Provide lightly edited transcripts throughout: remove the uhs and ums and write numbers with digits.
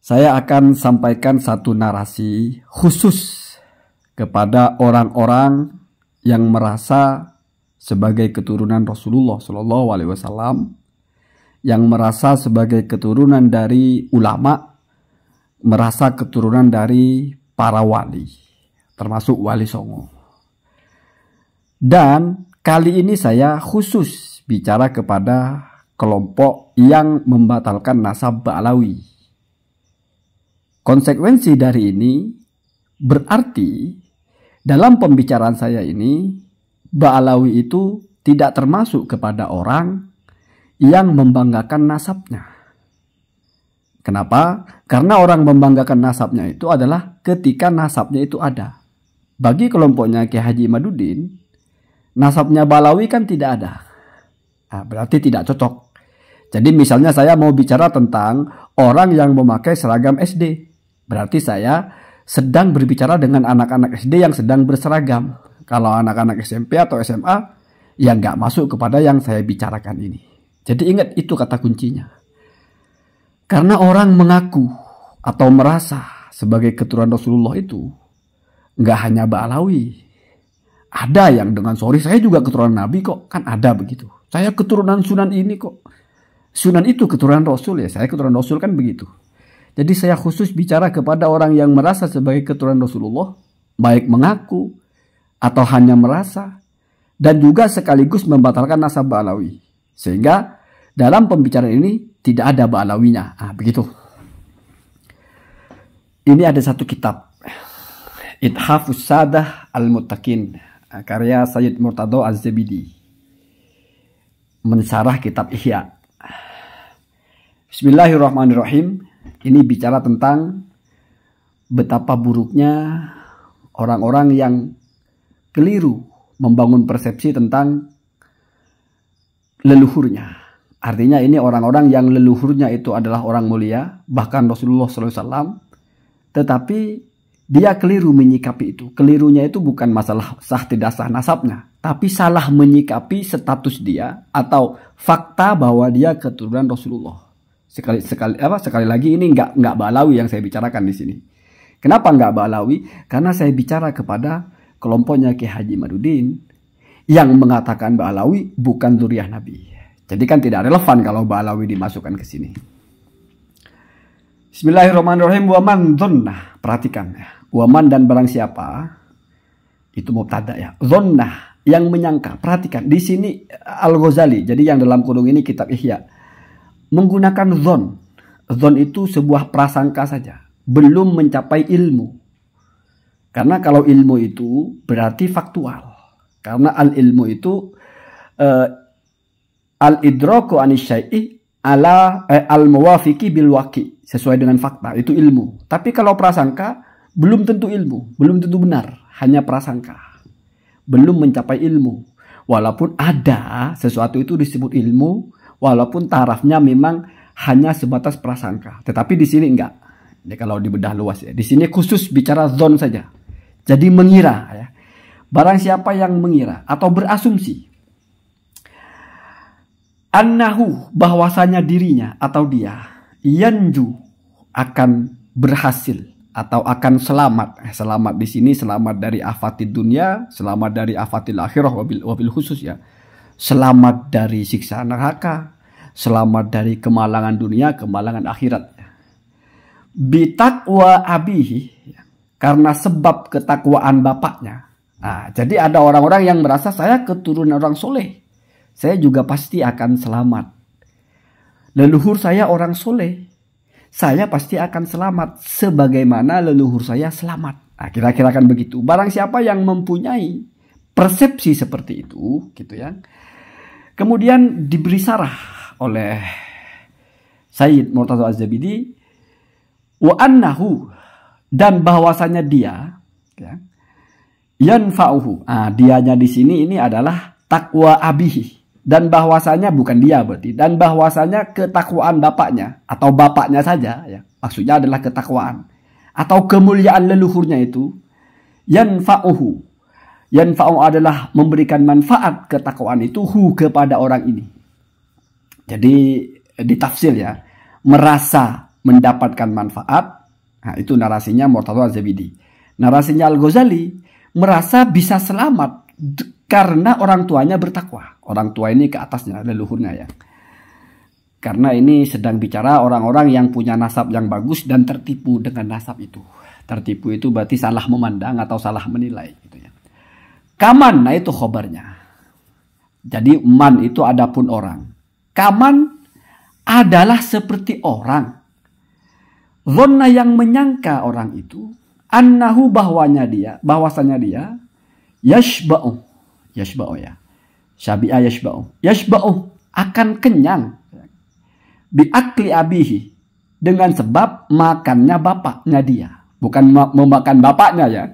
Saya akan sampaikan satu narasi khusus kepada orang-orang yang merasa sebagai keturunan Rasulullah SAW, yang merasa sebagai keturunan dari ulama, merasa keturunan dari para wali, termasuk Wali Songo. Dan kali ini saya khusus bicara kepada kelompok yang membatalkan nasab Ba'alawi. Konsekuensi dari ini berarti dalam pembicaraan saya ini Ba'alawi itu tidak termasuk kepada orang yang membanggakan nasabnya. Kenapa? Karena orang membanggakan nasabnya itu adalah ketika nasabnya itu ada. Bagi kelompoknya Kiai Haji Imaduddin, nasabnya Ba'alawi kan tidak ada. Nah, berarti tidak cocok. Jadi misalnya saya mau bicara tentang orang yang memakai seragam SD. Berarti saya sedang berbicara dengan anak-anak SD yang sedang berseragam. Kalau anak-anak SMP atau SMA, ya nggak masuk kepada yang saya bicarakan ini. Jadi ingat itu kata kuncinya. Karena orang mengaku atau merasa sebagai keturunan Rasulullah itu nggak hanya Ba'alawi. Ada yang dengan sorry saya juga keturunan Nabi kok. Kan ada begitu. Saya keturunan Sunan ini kok. Sunan itu keturunan Rasul ya. Saya keturunan Rasul kan begitu. Jadi saya khusus bicara kepada orang yang merasa sebagai keturunan Rasulullah, baik mengaku atau hanya merasa, dan juga sekaligus membatalkan nasab Ba'alawi. Sehingga dalam pembicaraan ini tidak ada Ba'alawinya. Nah, begitu. Ini ada satu kitab, Ithafus Sadah Al-Muttaqin, karya Sayyid Murtado Az-Zabidi, mensyarah kitab Ihya. Bismillahirrahmanirrahim. Ini bicara tentang betapa buruknya orang-orang yang keliru membangun persepsi tentang leluhurnya. Artinya ini orang-orang yang leluhurnya itu adalah orang mulia, bahkan Rasulullah SAW. Tetapi dia keliru menyikapi itu. Kelirunya itu bukan masalah sah tidak sah nasabnya, tapi salah menyikapi status dia atau fakta bahwa dia keturunan Rasulullah. Sekali lagi ini nggak Ba'alawi yang saya bicarakan di sini. Kenapa nggak Ba'alawi? Karena saya bicara kepada kelompoknya Kiai Haji Imaduddin yang mengatakan Ba'alawi bukan zuriyah Nabi. Jadi kan tidak relevan kalau Ba'alawi dimasukkan ke sini. Bismillahirrahmanirrahim. Waman dhonnah. Perhatikan ya. Waman dan barang siapa. Itu mubtada ya. Dhonnah yang menyangka. Perhatikan di sini Al-Ghazali. Jadi yang dalam kurung ini kitab Ihya menggunakan dhon. Dhon itu sebuah prasangka saja, belum mencapai ilmu. Karena kalau ilmu itu berarti faktual. Karena al-ilmu itu al-idraku anisyai'i ala al-muwafiqi bil waqi, sesuai dengan fakta, itu ilmu. Tapi kalau prasangka belum tentu ilmu, belum tentu benar, hanya prasangka. Belum mencapai ilmu. Walaupun ada sesuatu itu disebut ilmu, walaupun tarafnya memang hanya sebatas prasangka. Tetapi di sini enggak. Ini kalau dibedah luas ya. Di sini khusus bicara zon saja. Jadi mengira ya. Barang siapa yang mengira atau berasumsi annahu, bahwasanya dirinya atau dia yanju, akan berhasil atau akan selamat. Selamat di sini selamat dari afatid dunia, selamat dari afatil akhirah wabil khusus ya. Selamat dari siksa neraka, selamat dari kemalangan dunia, kemalangan akhirat. Bitaqwa abihi, karena sebab ketakwaan bapaknya. Nah, jadi ada orang-orang yang merasa saya keturunan orang soleh, saya juga pasti akan selamat. Leluhur saya orang soleh, saya pasti akan selamat sebagaimana leluhur saya selamat. Nah, kira-kira kan begitu. Barang siapa yang mempunyai persepsi seperti itu, gitu ya. Kemudian diberi sarah oleh Sayyid Murtado Az-Zabidi, wa annahu, dan bahwasanya dia ya, yanfa'uhu. Dianya di sini ini adalah takwa abihi, dan bahwasanya bukan dia berarti, dan bahwasanya ketakwaan bapaknya atau bapaknya saja ya. Maksudnya adalah ketakwaan atau kemuliaan leluhurnya itu yanfa'uhu. Yanfa'u adalah memberikan manfaat ketakwaan itu kepada orang ini. Jadi ditafsir ya, merasa mendapatkan manfaat. Nah, itu narasinya Murtadha Az-Zabidi. Narasinya Al-Ghazali merasa bisa selamat karena orang tuanya bertakwa. Orang tua ini ke atasnya, leluhurnya ya. Karena ini sedang bicara orang-orang yang punya nasab yang bagus dan tertipu dengan nasab itu. Tertipu itu berarti salah memandang atau salah menilai. Gitu ya. Kaman, nah itu khobarnya. Jadi man itu adapun orang. Kaman adalah seperti orang. Zonna yang menyangka orang itu. Annahu bahwasanya dia. Yashba'u ya. Syabi'a yashba'u akan kenyang. Biakli abihi, dengan sebab makannya bapaknya dia. Bukan memakan bapaknya ya,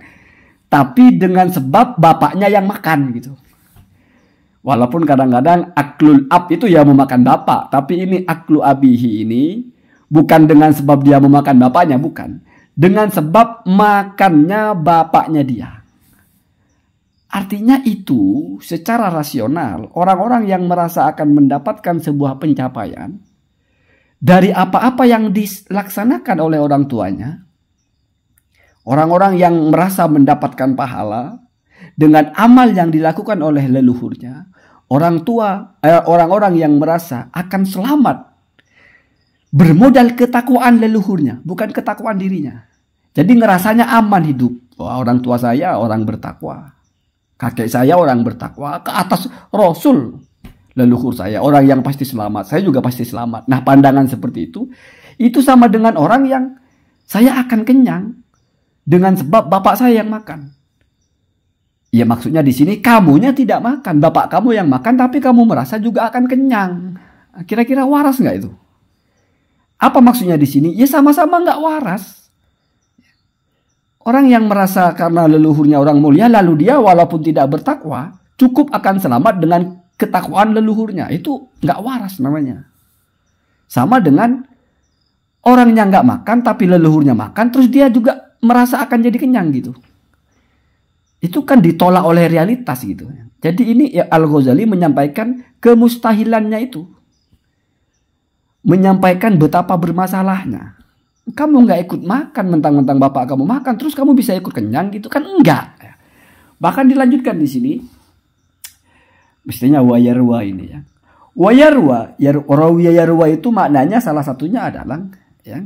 tapi dengan sebab bapaknya yang makan gitu. Walaupun kadang-kadang aklul ab itu ya memakan bapak, tapi ini aklu abihi ini bukan dengan sebab dia memakan bapaknya, bukan. Dengan sebab makannya bapaknya dia. Artinya itu secara rasional orang-orang yang merasa akan mendapatkan sebuah pencapaian dari apa-apa yang dilaksanakan oleh orang tuanya, orang-orang yang merasa mendapatkan pahala dengan amal yang dilakukan oleh leluhurnya, orang-orang yang merasa akan selamat bermodal ketakwaan leluhurnya, bukan ketakwaan dirinya. Jadi ngerasanya aman hidup. Wah, orang tua saya orang bertakwa, kakek saya orang bertakwa, ke atas Rasul. Leluhur saya, orang yang pasti selamat. Saya juga pasti selamat. Nah, pandangan seperti itu sama dengan orang yang saya akan kenyang dengan sebab bapak saya yang makan. Ya maksudnya di sini kamunya tidak makan. Bapak kamu yang makan tapi kamu merasa juga akan kenyang. Kira-kira waras nggak itu? Apa maksudnya di sini? Ya sama-sama nggak waras. Orang yang merasa karena leluhurnya orang mulia lalu dia walaupun tidak bertakwa cukup akan selamat dengan ketakwaan leluhurnya, itu nggak waras namanya. Sama dengan orang yang nggak makan tapi leluhurnya makan, terus dia juga merasa akan jadi kenyang gitu. Itu kan ditolak oleh realitas gitu. Jadi ini ya Al-Ghazali menyampaikan kemustahilannya itu, menyampaikan betapa bermasalahnya. Kamu nggak ikut makan, mentang-mentang bapak kamu makan, terus kamu bisa ikut kenyang gitu kan? Enggak. Bahkan dilanjutkan di sini. Mestinya wayarwa ini ya. Wayarwa, yarwa itu maknanya salah satunya adalah ya,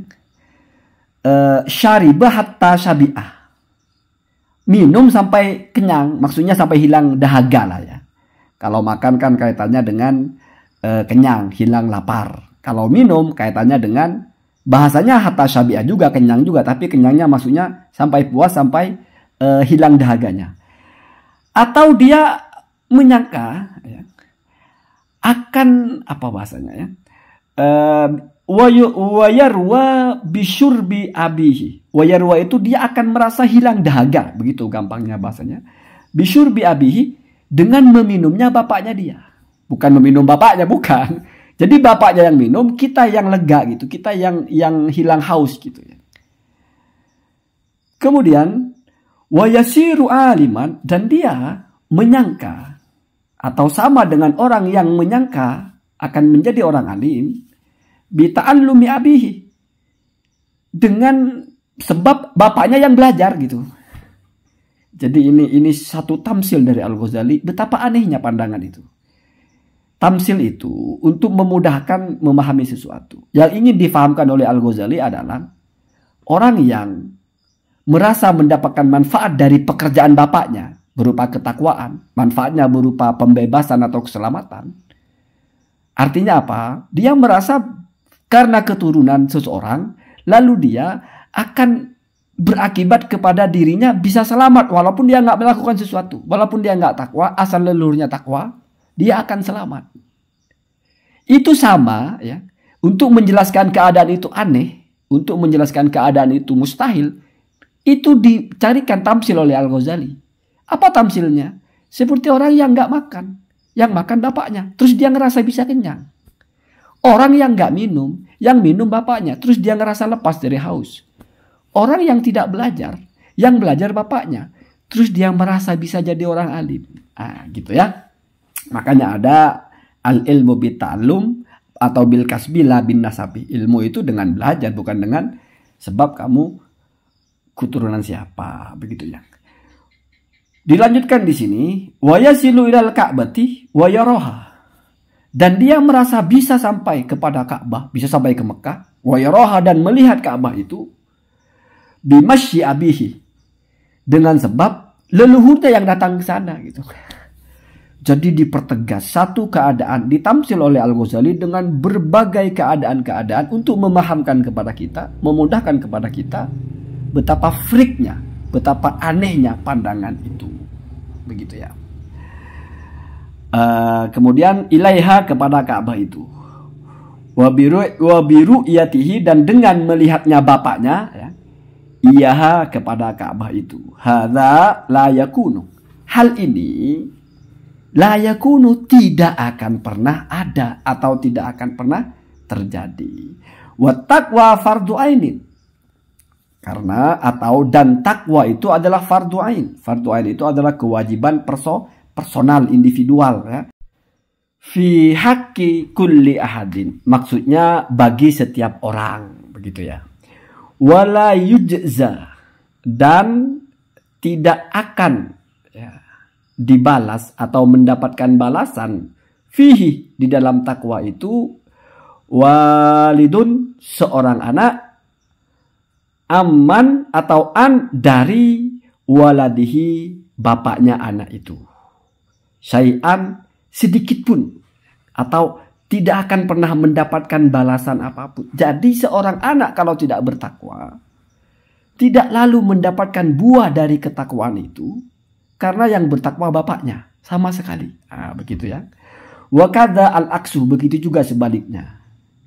syaribah hatta syabi'ah. Minum sampai kenyang, maksudnya sampai hilang dahaga lah ya. Kalau makan kan kaitannya dengan kenyang, hilang lapar. Kalau minum kaitannya dengan bahasanya hatta syabi'ah juga, kenyang juga, tapi kenyangnya maksudnya sampai puas, sampai hilang dahaganya. Atau dia menyangka ya, akan apa bahasanya ya, wayarwa bisyurbi abihi. Wayarwa itu dia akan merasa hilang dahaga, begitu gampangnya bahasanya. Bisyurbi abihi, dengan meminumnya bapaknya dia. Bukan meminum bapaknya, bukan. Jadi bapaknya yang minum, kita yang lega gitu, kita yang hilang haus gitu ya. Kemudian wayasiru aliman, dan dia menyangka atau sama dengan orang yang menyangka akan menjadi orang alim bita'allumi abihi, dengan sebab bapaknya yang belajar gitu. Jadi ini satu tamsil dari Al-Ghazali, betapa anehnya pandangan itu. Tamsil itu untuk memudahkan memahami sesuatu. Yang ingin difahamkan oleh Al-Ghazali adalah orang yang merasa mendapatkan manfaat dari pekerjaan bapaknya berupa ketakwaan, manfaatnya berupa pembebasan atau keselamatan. Artinya apa? Dia merasa karena keturunan seseorang, lalu dia akan berakibat kepada dirinya bisa selamat walaupun dia nggak melakukan sesuatu, walaupun dia nggak takwa, asal leluhurnya takwa, dia akan selamat. Itu sama ya. Untuk menjelaskan keadaan itu aneh, untuk menjelaskan keadaan itu mustahil, itu dicarikan tamsil oleh Al-Ghazali. Apa tamsilnya? Seperti orang yang nggak makan, yang makan bapaknya, terus dia ngerasa bisa kenyang. Orang yang nggak minum, yang minum bapaknya, terus dia ngerasa lepas dari haus. Orang yang tidak belajar, yang belajar bapaknya, terus dia merasa bisa jadi orang alim. Gitu ya. Makanya ada al-ilmu bita'allum, atau bil kasbi la bin nasabi. Ilmu itu dengan belajar, bukan dengan sebab kamu keturunan siapa, begitu ya. Dilanjutkan di sini, wa yasilu ilal ka'bati wa yaraha. Dan dia merasa bisa sampai kepada Ka'bah, bisa sampai ke Mekah, wa yaraha, dan melihat Ka'bah itu bimasyi abihi, dengan sebab leluhurnya yang datang ke sana gitu. Jadi dipertegas satu keadaan ditamsil oleh Al-Ghazali dengan berbagai keadaan-keadaan untuk memahamkan kepada kita, memudahkan kepada kita betapa friknya, betapa anehnya pandangan itu. Begitu ya. Kemudian ilaiha, kepada Ka'bah itu. Wabiru iyatihi, dan dengan melihatnya bapaknya ya. Iyaha, kepada Ka'bah itu. Hadza la yakunu. Hal ini la yakunu, tidak akan pernah ada atau tidak akan pernah terjadi. Wa taqwa fardu ainin. Karena dan takwa itu adalah fardu ain. Fardu ain itu adalah kewajiban personal, individual ya. Fi haqqi kulli ahadin. Maksudnya bagi setiap orang, begitu ya. Wala yujza, dan tidak akan ya, dibalas atau mendapatkan balasan fihi, di dalam takwa itu, walidun, seorang anak, aman atau an, dari waladihi, bapaknya anak itu, syai'an, sedikit pun, atau tidak akan pernah mendapatkan balasan apapun. Jadi seorang anak kalau tidak bertakwa, tidak lalu mendapatkan buah dari ketakwaan itu, karena yang bertakwa bapaknya sama sekali. Begitu ya. Wa kadza al-aksu, begitu juga sebaliknya.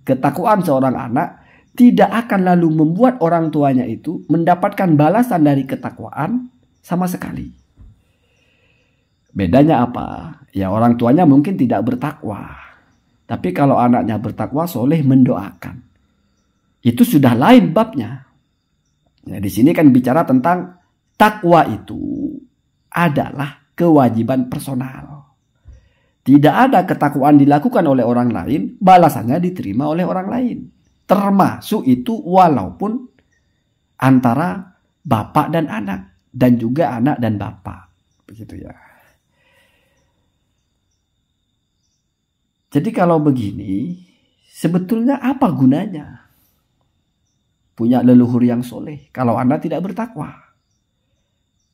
Ketakwaan seorang anak tidak akan lalu membuat orang tuanya itu mendapatkan balasan dari ketakwaan sama sekali. Bedanya apa? Ya, orang tuanya mungkin tidak bertakwa. Tapi kalau anaknya bertakwa, soleh, mendoakan, itu sudah lain babnya. Ya, di sini kan bicara tentang takwa itu adalah kewajiban personal. Tidak ada ketakwaan dilakukan oleh orang lain, balasannya diterima oleh orang lain. Termasuk itu walaupun antara bapak dan anak, dan juga anak dan bapak. Begitu ya. Jadi kalau begini, sebetulnya apa gunanya punya leluhur yang soleh kalau Anda tidak bertakwa?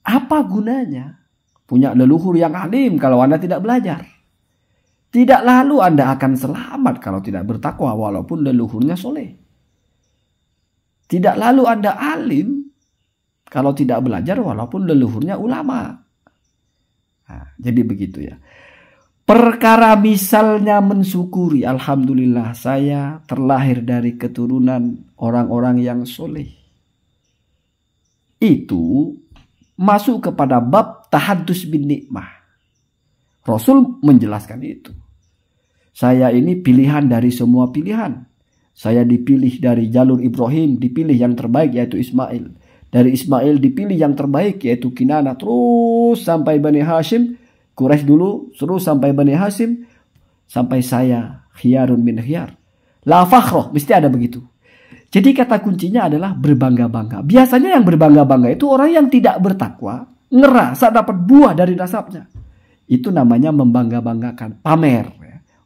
Apa gunanya punya leluhur yang alim kalau Anda tidak belajar? Tidak lalu Anda akan selamat kalau tidak bertakwa walaupun leluhurnya soleh. Tidak lalu Anda alim kalau tidak belajar walaupun leluhurnya ulama. Jadi begitu ya. Perkara misalnya mensyukuri, alhamdulillah saya terlahir dari keturunan orang-orang yang soleh. Itu masuk kepada bab tahaddus bin nikmah. Rasul menjelaskan itu. Saya ini pilihan dari semua pilihan. Saya dipilih dari jalur Ibrahim, dipilih yang terbaik yaitu Ismail. Dari Ismail dipilih yang terbaik yaitu Kinana, terus sampai Bani Hashim. Quraisy dulu, terus sampai Bani Hashim, sampai saya, khiyarun min khiyar. La fakhroh, mesti ada begitu. Jadi kata kuncinya adalah berbangga-bangga. Biasanya yang berbangga-bangga itu orang yang tidak bertakwa, ngerasa dapat buah dari nasabnya. Itu namanya membangga-banggakan, pamer.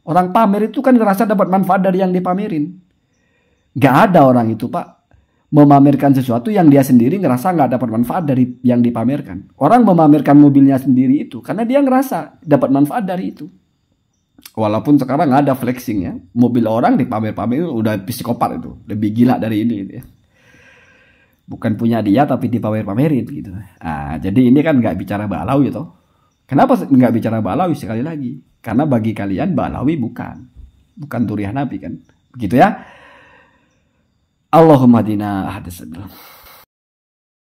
Orang pamer itu kan ngerasa dapat manfaat dari yang dipamerin. Gak ada orang itu, Pak, memamerkan sesuatu yang dia sendiri ngerasa nggak dapat manfaat dari yang dipamerkan. Orang memamerkan mobilnya sendiri itu karena dia ngerasa dapat manfaat dari itu. Walaupun sekarang nggak ada flexing ya, mobil orang dipamer-pamer udah psikopat itu, lebih gila dari ini gitu ya. Bukan punya dia tapi dipamer-pamerin gitu. Jadi ini kan nggak bicara Ba'alawi toh. Kenapa nggak bicara Ba'alawi sekali lagi? Karena bagi kalian Ba'alawi bukan Turiah Nabi kan, begitu ya. Allahumma dina ahdas.